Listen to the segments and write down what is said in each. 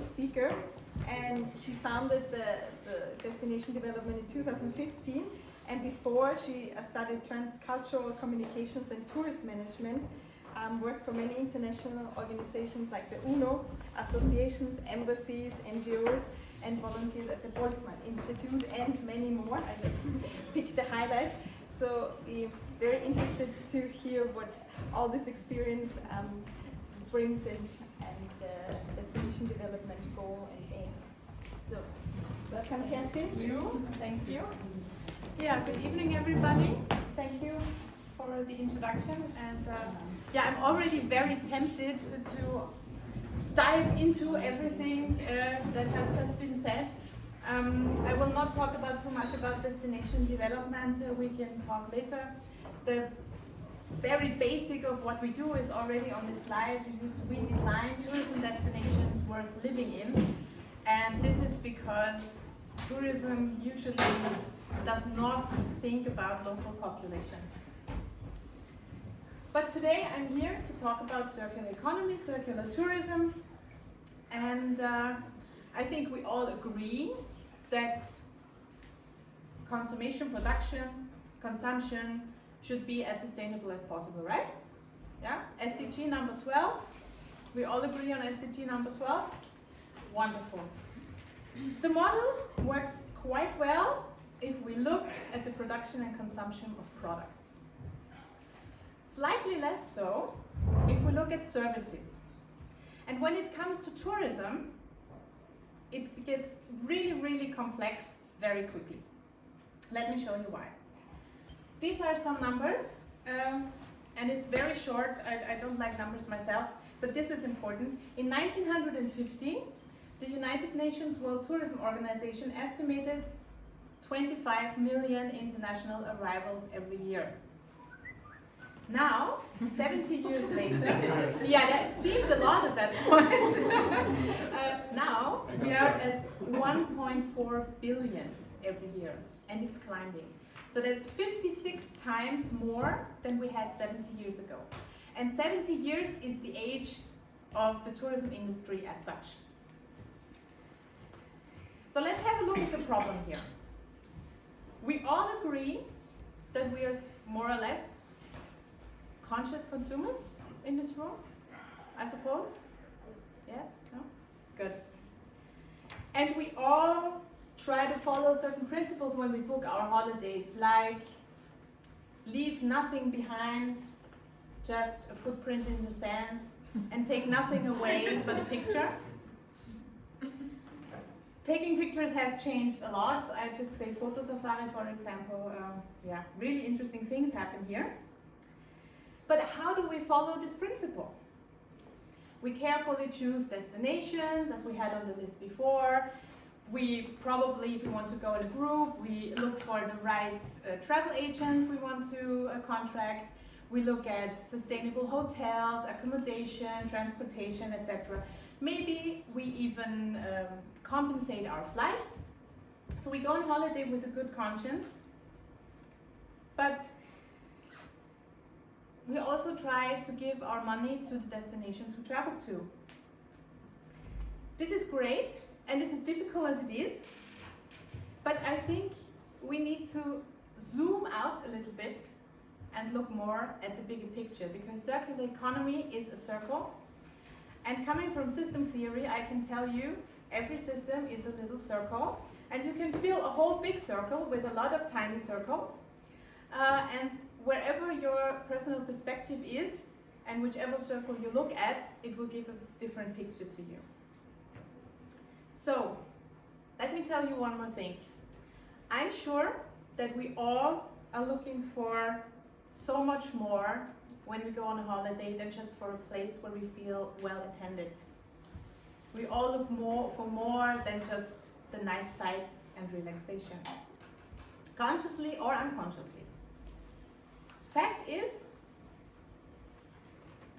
speaker, and she founded the destination development in 2015. And before, she studied transcultural communications and tourism management, worked for many international organizations like the UNO, associations, embassies, NGOs, and volunteered at the Boltzmann Institute, and many more. I just picked the highlights. So we're very interested to hear what all this experience brings in, and the destination development goal and aims. So, welcome, Kerstin. Thank you. Yeah, good evening, everybody. Thank you for the introduction. And yeah, I'm already very tempted to dive into everything that has just been said. I will not talk about too much about destination development. We can talk later. The very basic of what we do is already on this slide. We design tourism destinations worth living in, and this is because tourism usually does not think about local populations. But today I'm here to talk about circular economy, circular tourism, and I think we all agree that consummation, production, consumption should be as sustainable as possible, right? Yeah? SDG number 12. We all agree on SDG number 12? Wonderful. The model works quite well if we look at the production and consumption of products. Slightly less so if we look at services. And when it comes to tourism, it gets really, really complex very quickly. Let me show you why. These are some numbers, and it's very short. I don't like numbers myself, but this is important. In 1915, the United Nations World Tourism Organization estimated 25 million international arrivals every year. Now, 70 years later, yeah, that seemed a lot at that point. Now, we are at 1.4 billion every year, and it's climbing. So that's 56 times more than we had 70 years ago. And 70 years is the age of the tourism industry as such. So let's have a look at the problem here. We all agree that we are more or less conscious consumers in this room, I suppose? Yes? No? Good. And we all try to follow certain principles when we book our holidays, like leave nothing behind, just a footprint in the sand, and take nothing away but a picture. Taking pictures has changed a lot. I just say photo safari, for example. Yeah, really interesting things happen here. But how do we follow this principle? We carefully choose destinations, as we had on the list before. We probably, if we want to go in a group, we look for the right travel agent we want to contract. We look at sustainable hotels, accommodation, transportation, etc. Maybe we even compensate our flights. So we go on holiday with a good conscience. But we also try to give our money to the destinations we travel to. This is great, and this is difficult as it is, but I think we need to zoom out a little bit and look more at the bigger picture, because circular economy is a circle, and coming from system theory, I can tell you every system is a little circle, and you can fill a whole big circle with a lot of tiny circles, and wherever your personal perspective is, and whichever circle you look at, it will give a different picture to you. So, let me tell you one more thing. I'm sure that we all are looking for so much more when we go on a holiday than just for a place where we feel well attended. We all look for more than just the nice sights and relaxation, consciously or unconsciously. Fact is,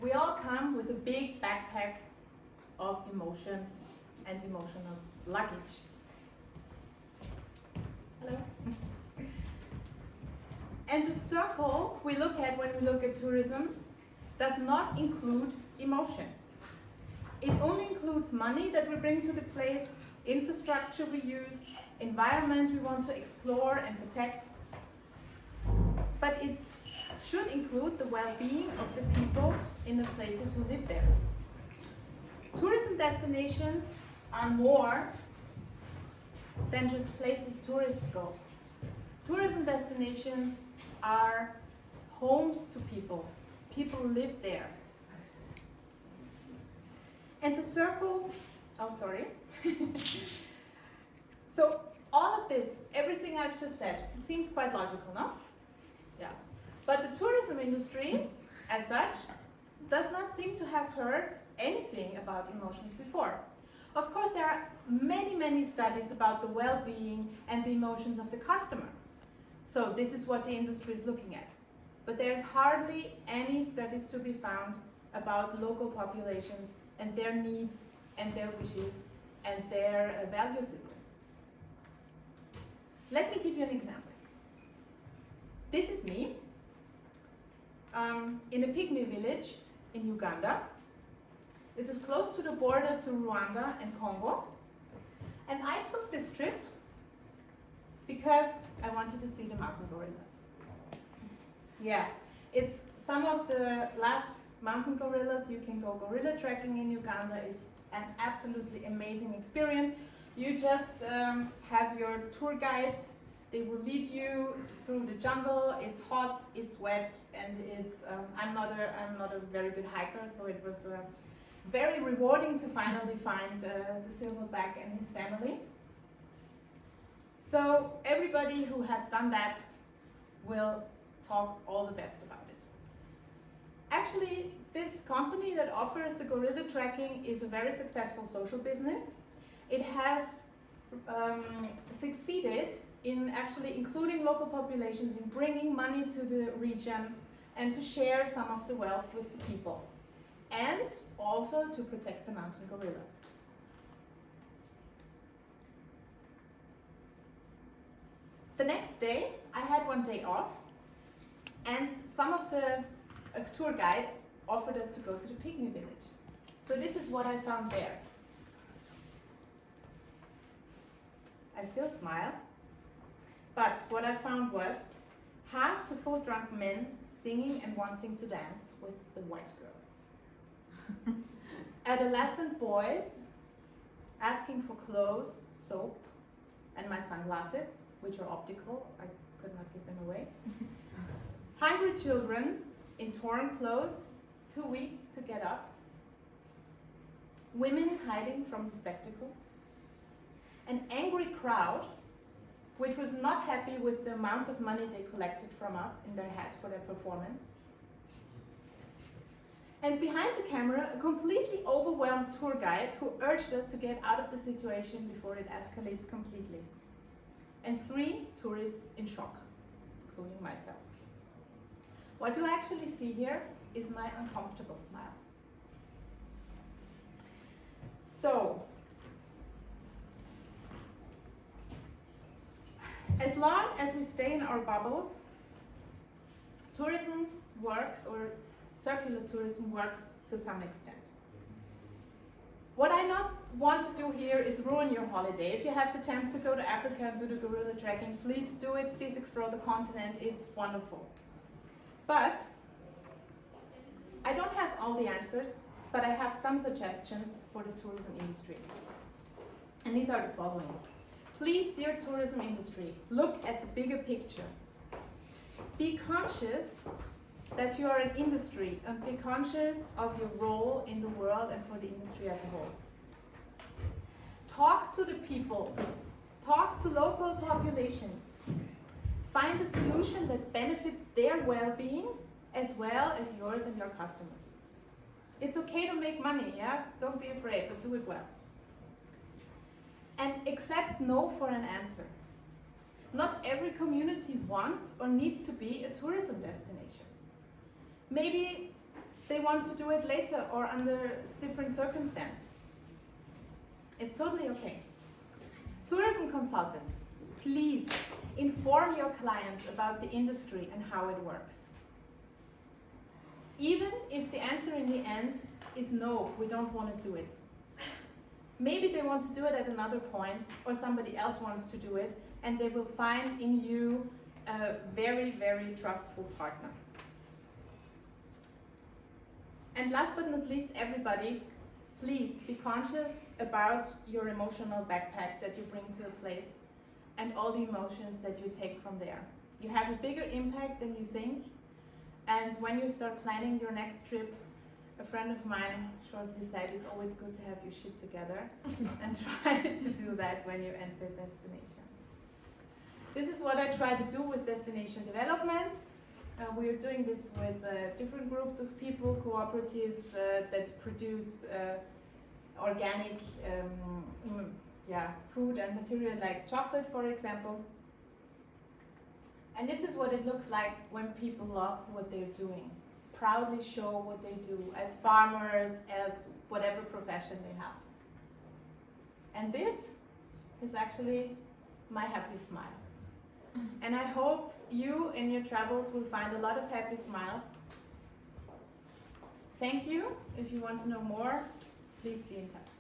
we all come with a big backpack of emotions and emotional luggage. Hello? And the circle we look at when we look at tourism does not include emotions. It only includes money that we bring to the place, infrastructure we use, environment we want to explore and protect. But it should include the well-being of the people in the places who live there. Tourism destinations are more than just places tourists go. Tourism destinations are homes to people. People live there. And the circle, So all of this, everything I've just said, seems quite logical, no? Yeah. But the tourism industry, as such, does not seem to have heard anything about emotions before. Of course, there are many, many studies about the well-being and the emotions of the customer. So this is what the industry is looking at. But there's hardly any studies to be found about local populations and their needs and their wishes and their value system. Let me give you an example. This is me in a pygmy village in Uganda. This is close to the border to Rwanda and Congo. And I took this trip because I wanted to see the mountain gorillas. Yeah, it's some of the last mountain gorillas. You can go gorilla trekking in Uganda. It's an absolutely amazing experience. You just have your tour guides. They will lead you through the jungle. It's hot, it's wet, and it's. I'm not a very good hiker, so it was very rewarding to finally find the silverback and his family. So everybody who has done that will talk all the best about it. Actually, this company that offers the gorilla trekking is a very successful social business. It has succeeded in actually including local populations, in bringing money to the region and to share some of the wealth with the people, and also to protect the mountain gorillas. The next day, I had one day off, and some of the tour guide offered us to go to the pygmy village. So this is what I found there. I still smile, but what I found was half to full drunk men singing and wanting to dance with the white girls. Adolescent boys asking for clothes, soap, and my sunglasses, which are optical. I could not give them away. Hungry children in torn clothes, too weak to get up. Women hiding from the spectacle. An angry crowd, which was not happy with the amount of money they collected from us in their head for their performance. And behind the camera, a completely overwhelmed tour guide who urged us to get out of the situation before it escalates completely. And 3 tourists in shock, including myself. What you actually see here is my uncomfortable smile. So, as long as we stay in our bubbles, tourism works, or circular tourism works to some extent. What I not want to do here is ruin your holiday. If you have the chance to go to Africa and do the gorilla trekking, please do it. Please explore the continent. It's wonderful. But I don't have all the answers, but I have some suggestions for the tourism industry. And these are the following. Please, dear tourism industry, look at the bigger picture. Be conscious that you are an industry, and be conscious of your role in the world and for the industry as a whole. Talk to the people. Talk to local populations. Find a solution that benefits their well-being as well as yours and your customers. It's okay to make money, yeah? Don't be afraid, but do it well. And accept no for an answer. Not every community wants or needs to be a tourism destination. Maybe they want to do it later or under different circumstances. It's totally okay. Tourism consultants, please inform your clients about the industry and how it works. Even if the answer in the end is no, we don't want to do it. Maybe they want to do it at another point, or somebody else wants to do it, and they will find in you a very, very trustful partner. And last but not least, everybody, please be conscious about your emotional backpack that you bring to a place and all the emotions that you take from there. You have a bigger impact than you think, and when you start planning your next trip, a friend of mine shortly said it's always good to have your shit together and try to do that when you enter a destination. This is what I try to do with destination development. We are doing this with different groups of people, cooperatives that produce organic food and material like chocolate, for example. And this is what it looks like when people love what they're doing, proudly show what they do as farmers, as whatever profession they have. And this is actually my happy smile. And I hope you in your travels will find a lot of happy smiles. Thank you. If you want to know more, please be in touch.